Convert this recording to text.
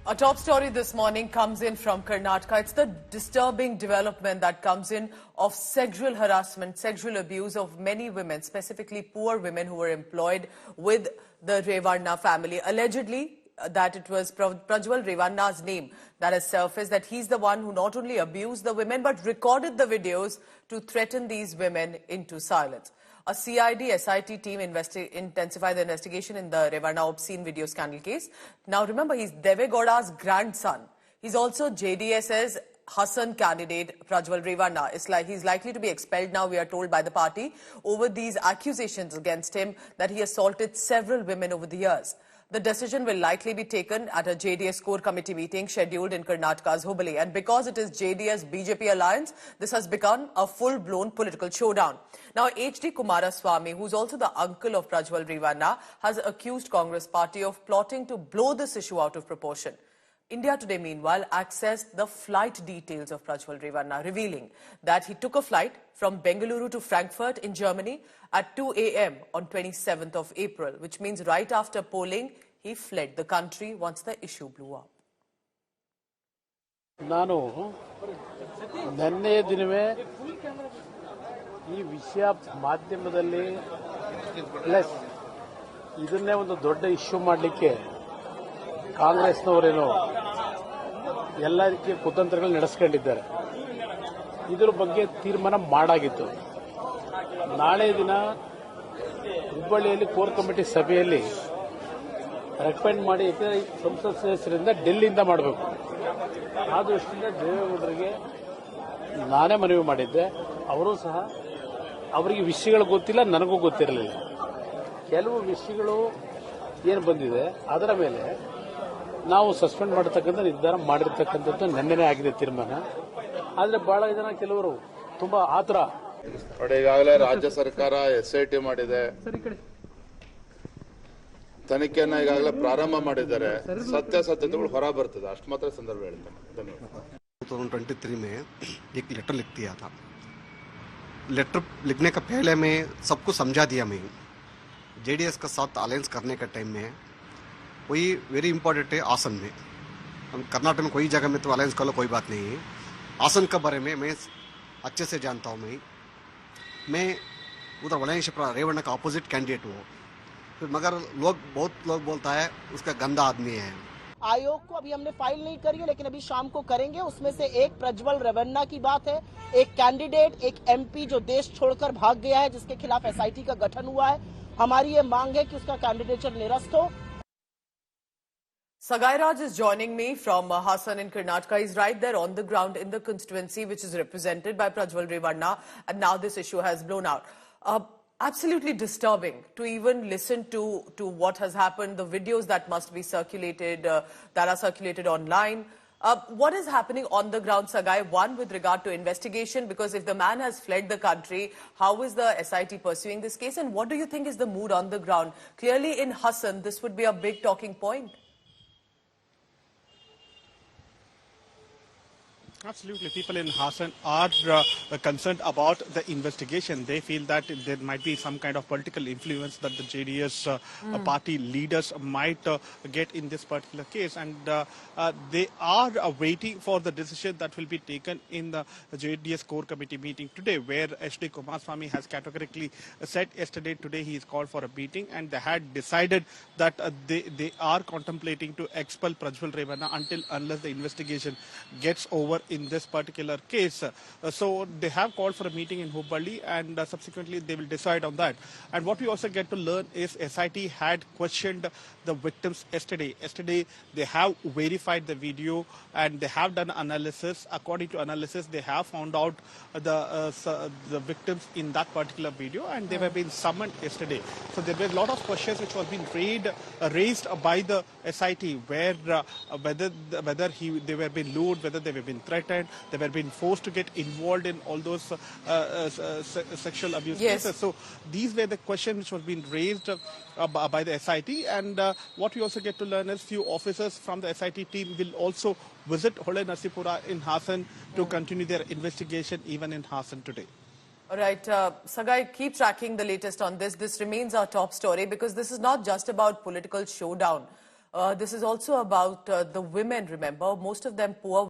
A top story this morning comes in from Karnataka. It's the disturbing development that comes in of sexual harassment, sexual abuse of many women, specifically poor women who were employed with the Revanna family. Allegedly, that it was Prajwal Revanna's name that has surfaced, that he's the one who not only abused the women but recorded the videos to threaten these women into silence. A CID-SIT team intensified the investigation in the Revanna obscene video scandal case. Now remember, he's Deve Gowda's grandson. He's also JDS's Hassan candidate, Prajwal Revanna. He's likely to be expelled now, we are told, by the party over these accusations against him that he assaulted several women over the years. The decision will likely be taken at a JDS core committee meeting scheduled in Karnataka's Hubballi. And because it is JDS-BJP alliance, this has become a full-blown political showdown. Now, H.D. Kumaraswamy, who's also the uncle of Prajwal Revanna, has accused Congress party of plotting to blow this issue out of proportion. India Today, meanwhile, accessed the flight details of Prajwal Revanna, revealing that he took a flight from Bengaluru to Frankfurt in Germany at 2 a.m. on 27th of April, which means right after polling, he fled the country once the issue blew up. ನಾನು ನೆನ್ನೆ ದಿನವೇ ಈ ವಿಷಯ ಮಾಧ್ಯಮದಲ್ಲಿ plus ಇದನ್ನೇ ಒಂದು ದೊಡ್ಡ issue ಮಾಡಲಿಕ್ಕೆ ಕಾಂಗ್ರೆಸ್ನವರೇನು ಎಲ್ಲ ರೀತಿಯ ಕುತಂತ್ರಗಳು ನಡೆಸ್ಕೊಂಡಿದ್ದಾರೆ. ಇದರ ಬಗ್ಗೆ ತೀರ್ಮಾನ ಮಾಡಾಗಿತ್ತು. ನಾಳೆ ದಿನ ಹುಬ್ಬಳ್ಳಿಯಲ್ಲಿ ಕೋರ್ ಕಮಿಟಿ ಸಭೆಯಲ್ಲಿ ರೆಕಮೆಂಡ್ ಮಾಡಿ ಸಂಸತ್ ಸದಸ್ಯರಿಂದ ಡೆಲ್ಲಿಯಿಂದ ಮಾಡಬೇಕು. ಆ ದೃಷ್ಟಿಯಿಂದ ದೇವೇಗೌಡರಿಗೆ ನಾನೇ ಮನವಿ ಮಾಡಿದ್ದೆ. ಅವರು ಸಹ ಅವರಿಗೆ ವಿಷಯಗಳು ಗೊತ್ತಿಲ್ಲ, ನನಗೂ ಗೊತ್ತಿರಲಿಲ್ಲ. ಕೆಲವು ವಿಷಯಗಳು ಏನು ಬಂದಿದೆ ಅದರ ಮೇಲೆ ನಾವು ಸಸ್ಪೆಂಡ್ ಮಾಡತಕ್ಕಂಥ ನಿರ್ಧಾರ ಮಾಡಿರ್ತಕ್ಕಂಥದ್ದು ನೆನ್ನೆನೇ ಆಗಿದೆ ತೀರ್ಮಾನ. ಆದರೆ ಬಹಳ ಜನ ಕೆಲವರು ತುಂಬಾ ಆತರ ನೋಡಿ, ಈಗಾಗಲೇ ರಾಜ್ಯ ಸರ್ಕಾರ SIT ಮಾಡಿದೆ, ತನಿಖೆಯನ್ನ ಈಗಾಗಲೇ ಪ್ರಾರಂಭ ಮಾಡಿದ್ದಾರೆ. ಸತ್ಯಾಸತ್ಯತೆಗಳು ಹೊರ ಬರ್ತದೆ, ಅಷ್ಟು ಮಾತ್ರ ಸಂದರ್ಭ ಹೇಳ್ತೇನೆ. ಧನ್ಯವಾದ. 2023 में एक लेटर लिख दिया था. लेटर लिखने का पहले मैं सबको समझा दिया. मैं JDS का साथ अलायंस करने का टाइम में वही वेरी इंपॉर्टेंट है आसन में. हम कर्नाटक में कोई जगह में तो अलायंस कर लो, कोई बात नहीं है. आसन के बारे में मैं अच्छे से जानता हूँ. मैं उधर वलयेश्वर रेवण्णा का अपोजिट कैंडिडेट हूँ. फिर मगर बहुत लोग बोलता है उसका गंदा आदमी है. आयोग को अभी हमने फाइल नहीं करी है, लेकिन अभी शाम को करेंगे. उसमें से एक प्रज्वल रेवन्ना की बात है, एक कैंडिडेट, एक MP जो देश छोड़कर भाग गया है, जिसके खिलाफ SIT का गठन हुआ है. हमारी ये मांग है कि उसका कैंडिडेचर निरस्त हो. Sagai Raj is joining me from Hassan in Karnataka. He's right there on the ground in the constituency which is represented by Prajwal Revanna, and now this issue has blown out. Absolutely disturbing to even listen to what has happened, the videos that must be circulated, that are circulated online. What is happening on the ground, Sagai? One, with regard to investigation, because if the man has fled the country, how is the SIT pursuing this case? And what do you think is the mood on the ground? Clearly in Hassan, this would be a big talking point. Absolutely. People in Hassan are concerned about the investigation. They feel that there might be some kind of political influence that the JDS party leaders might get in this particular case. And they are waiting for the decision that will be taken in the JDS core committee meeting today, where H.D. Kumaraswamy has categorically said yesterday, today he is called for a meeting, and they had decided that they are contemplating to expel Prajwal Revanna unless the investigation gets over in this particular case. So they have called for a meeting in Hubballi, and subsequently they will decide on that. And what we also get to learn is SIT had questioned the victims yesterday. Yesterday they have verified the video and they have done analysis. According to analysis, they have found out the victims in that particular video, and they have been summoned yesterday. So there were a lot of questions which were being raised by the SIT, where whether they were being lured, whether they were being threatened, they were being forced to get involved in all those sexual abuse cases. So these were the questions which were being raised by the SIT. And what we also get to learn is few officers from the SIT team will also visit Hole Narsipura in Hassan to continue their investigation even in Hassan today. All right, Sagai, keep tracking the latest on this. This remains our top story because this is not just about political showdown. This is also about the women, remember, most of them poor.